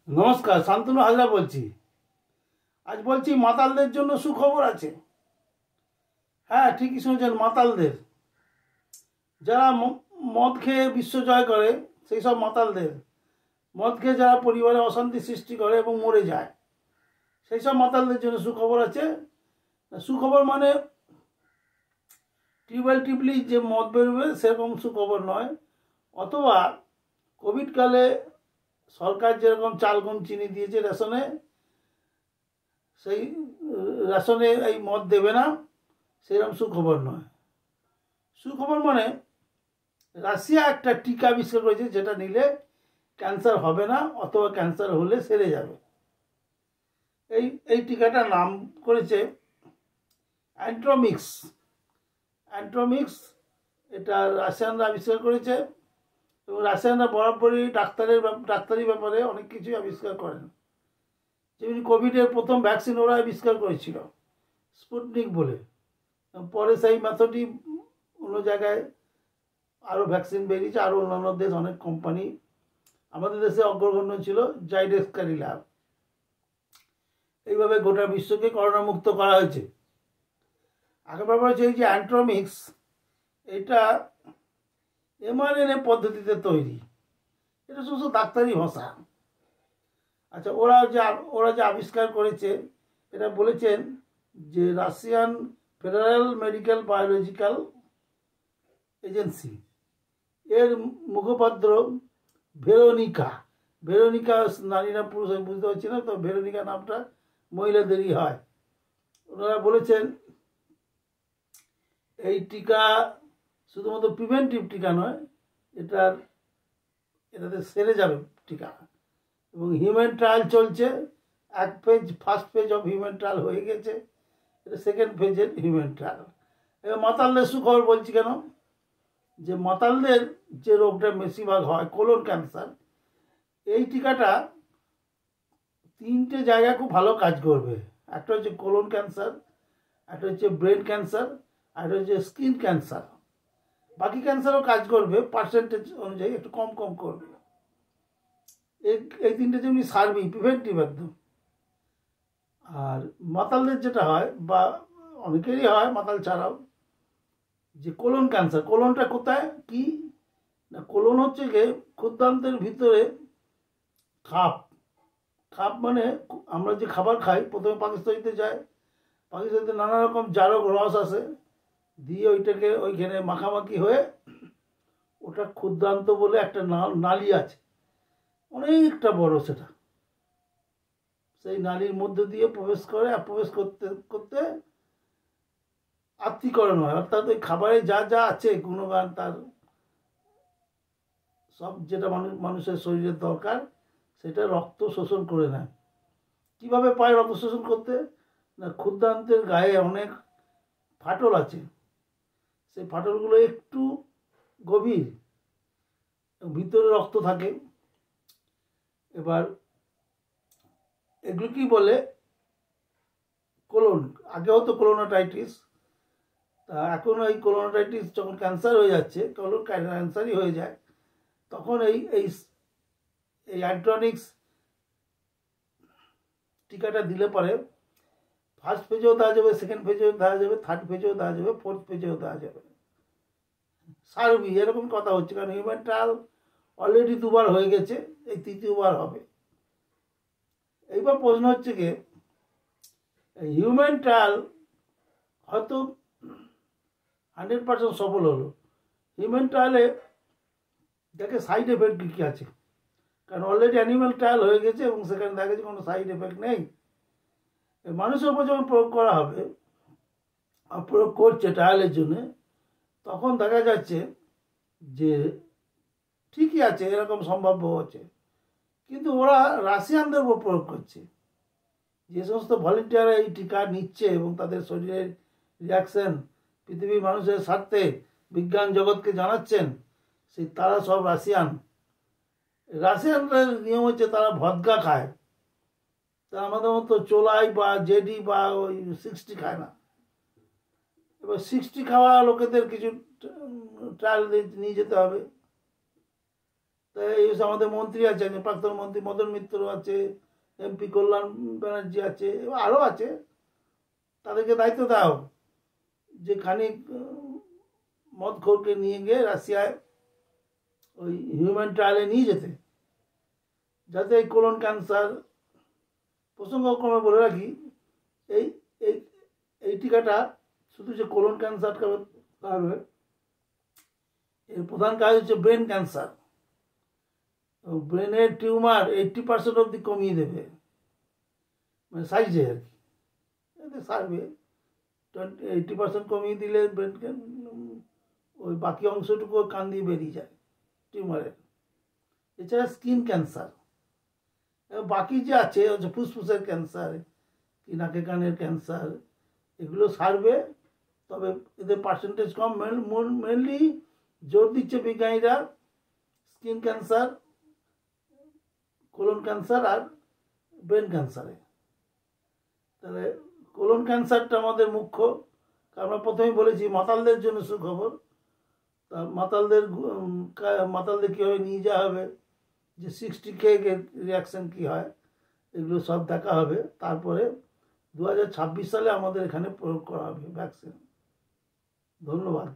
নমস্কার, শান্তনু হাজরা বলছি। আজ বলছি মাতালদের জন্য সুখবর আছে। হ্যাঁ, ঠিকই শুনেছেন, মাতালদের, যারা মদ খেয়ে বিশ্ব জয় করে, সেই সব মাতালদের, মদ খেয়ে যারা পরিবারে অশান্তি সৃষ্টি করে এবং মরে যায়, সেই সব মাতালদের জন্য সুখবর আছে। সুখবর মানে টিউবওয়েল টিপলি যে মদ বেরোবে সেরকম সুখবর নয়। অথবা কোভিডকালে সরকার যেরকম চাল গম চিনি দিয়েছে রেশনে, সেই রেশনে এই মদ দেবে না, সেরকম সুখবর নয়। সুখবর মানে রাশিয়া একটা টিকা আবিষ্কার করেছে যেটা নিলে ক্যান্সার হবে না, অথবা ক্যান্সার হলে সেরে যাবে। এই এই টিকাটার নাম করেছে অ্যান্ট্রোমিক্স। অ্যান্ট্রোমিক্স এটা রাশিয়ানরা আবিষ্কার করেছে, এবং রাশিয়ানরা বরাবরই ডাক্তারি ব্যাপারে অনেক কিছুই আবিষ্কার করেন। যেমনি কোভিডের প্রথম ভ্যাকসিন ওরা আবিষ্কার করেছিল, স্পুটনিক বলে। পরে সেই মেথডই অন্য জায়গায় আরও ভ্যাকসিন বেরিয়েছে, আরও অন্যান্য দেশ, অনেক কোম্পানি। আমাদের দেশে অগ্রগণ্য ছিল জাইডেক্স ক্যাডিলা। এইভাবে গোটা বিশ্বকে করোনা মুক্ত করা হয়েছে। আগের ব্যাপার হচ্ছে এই যে অ্যান্ট্রোমিক্স, এটা এমআরএনএ পদ্ধতিতে তৈরি। এটা শুধু ডাক্তারি ভাষা। আচ্ছা, ওরা যে আবিষ্কার করেছে, এটা বলেছেন যে Russian federal medical biological agency, এর মুখপাত্র ভেরোনিকা নারী না পুরুষ আমি বুঝতে পারছি না, তো ভেরোনিকা নামটা মহিলাদেরই হয়। ওনারা বলেছেন এই টিকা শুধুমাত্র প্রিভেন্টিভ টিকা নয়, এটাতে সেরে যাবে টিকা। এবং হিউম্যান ট্রায়াল চলছে। First phase of human trial হয়ে গেছে, এটা সেকেন্ড ফেজের হিউম্যান ট্রায়াল। এবার মাতালদের সুখবর বলছি কেন, যে মাতালদের যে রোগটা বেশিরভাগ হয়, কোলন ক্যান্সার, এই টিকাটা 3টে জায়গায় খুব ভালো কাজ করবে। একটা হচ্ছে কোলন ক্যান্সার, একটা হচ্ছে ব্রেন ক্যান্সার, আর একটা হচ্ছে স্কিন ক্যান্সার। বাকি ক্যান্সারও কাজ করবে, পার্সেন্টেজ অনুযায়ী একটু কম কম করবে। এই 3টে যেমনি সার্ভিং প্রিভেন্টিভ একদম। আর মাতালদের যেটা হয়, বা অনেকেরই হয় মাতাল ছাড়াও, যে কোলন ক্যান্সার। কোলনটা কোথায় কি না, কোলন হচ্ছে গিয়ে ক্ষুদ্রান্তের ভিতরে খাপ। খাপ মানে আমরা যে খাবার খাই, প্রথমে পাকস্থলীতে যায়, পাকস্থলীতে নানা রকম জারক রস আসে, দিয়ে ওইটাকে ওইখানে মাখামাখি হয়ে ওটা ক্ষুদ্রান্ত বলে একটা নালী আছে, অনেকটা বড় সেটা। সেই নালীর মধ্যে দিয়ে প্রবেশ করে, আর প্রবেশ করতে করতে আত্তীকরণ হয়, অর্থাৎ ওই খাবারে যা যা আছে গুণগান, তার সব যেটা মানুষের শরীরের দরকার, সেটা রক্ত শোষণ করে নেয়। কীভাবে পায় রক্ত শোষণ করতে না, ক্ষুদ্রান্তের গায়ে অনেক ফাটল আছে, সেই ফাটলগুলো একটু গভীর, ভিতরে রক্ত থাকে। এবার এগুলো কি বলে, কোলন। আগে হতো কোলোনোটাইটিস, তা এখন এই কোলোনোটাইটিস যখন ক্যান্সার হয়ে যাচ্ছে, কোলন ক্যান্সারই হয়ে যায়, তখন এই এই এই অ্যান্ট্রোমিক্স টিকাটা দিলে পরে ফার্স্ট ফেজেও দেওয়া যাবে, সেকেন্ড ফেজেও দেওয়া যাবে, থার্ড ফেজেও দেওয়া যাবে, ফোর্থ ফেজেও দেওয়া যাবে। সার্ভি এরকম কথা হচ্ছে, কারণ হিউম্যান ট্রায়াল অলরেডি 2বার হয়ে গেছে, এই 3য়বার হবে। এইবার প্রশ্ন হচ্ছে কি, হিউম্যান ট্রায়াল হয়তো 100% সফল হলো, হিউম্যান ট্রায়ালে দেখে সাইড এফেক্ট কী আছে, কারণ অলরেডি অ্যানিম্যাল ট্রায়াল হয়ে গেছে এবং সেখানে দেখা গেছে কোনো সাইড এফেক্ট নেই। মানুষের উপর যখন প্রয়োগ করা হবে, প্রয়োগ করছে ট্রায়ালের জন্য, তখন দেখা যাচ্ছে যে ঠিকই আছে, এরকম সম্ভাব্য হচ্ছে। কিন্তু ওরা রাশিয়ানদের উপর প্রয়োগ করছে। যে সমস্ত ভলেন্টিয়াররা এই টিকা নিচ্ছে এবং তাদের শরীরের রিয়াকশন পৃথিবীর মানুষের স্বার্থে বিজ্ঞান জগৎকে জানাচ্ছেন, তারা সব রাশিয়ানদের নিয়ম হচ্ছে তারা ভদকা খায়, তা আমাদের মতো চোলাই বা জেডি বা ওই 60 খায় না। এবার 60 খাওয়া লোকেদের কিছু ট্রায়াল নিয়ে যেতে হবে। তাই এই আমাদের মন্ত্রী আছে, প্রাক্তন মন্ত্রী মদন মিত্র আছে, এমপি কল্যাণ ব্যানার্জি আছে, আরও আছে। তাদেরকে দায়িত্ব দাও যে খানিক মদখোরকে নিয়ে গিয়ে রাশিয়ায় ওই হিউম্যান ট্রায়ালে নিয়ে যেতে, যাতে এই কোলন ক্যান্সার, প্রসঙ্গক্রমে বলে রাখি, এই এই এই টিকাটা শুধু যে কোলন ক্যান্সার কারবে, এর প্রধান কাজ হচ্ছে ব্রেন ক্যান্সার। ব্রেনের টিউমার 80% অবধি কমিয়ে দেবে, মানে সাইজে আর কি, এতে সারবে। 80% কমিয়ে দিলে ব্রেন ওই বাকি অংশটুকু কান দিয়ে বেরিয়ে যায় টিউমারের। এছাড়া স্কিন ক্যান্সার, বাকি যে আছে হচ্ছে ফুসফুসের ক্যান্সার, কি নাকে কানের ক্যান্সার, এগুলো সারবে। তবে এদের পার্সেন্টেজ কম। মেনলি জোর দিচ্ছে বিজ্ঞানীরা স্কিন ক্যান্সার, কোলন ক্যান্সার আর ব্রেন ক্যান্সারে। তাহলে কোলন ক্যান্সারটা আমাদের মুখ্য। আমরা প্রথমেই বলেছি মাতালদের জন্য সুখবর। তা মাতালদের কীভাবে নিয়ে যাওয়া হবে, যে 60K রিয়াকশান কী হয়, এগুলো সব দেখা হবে। তারপরে 2026 সালে আমাদের এখানে প্রয়োগ করা হবে ভ্যাকসিন। ধন্যবাদ।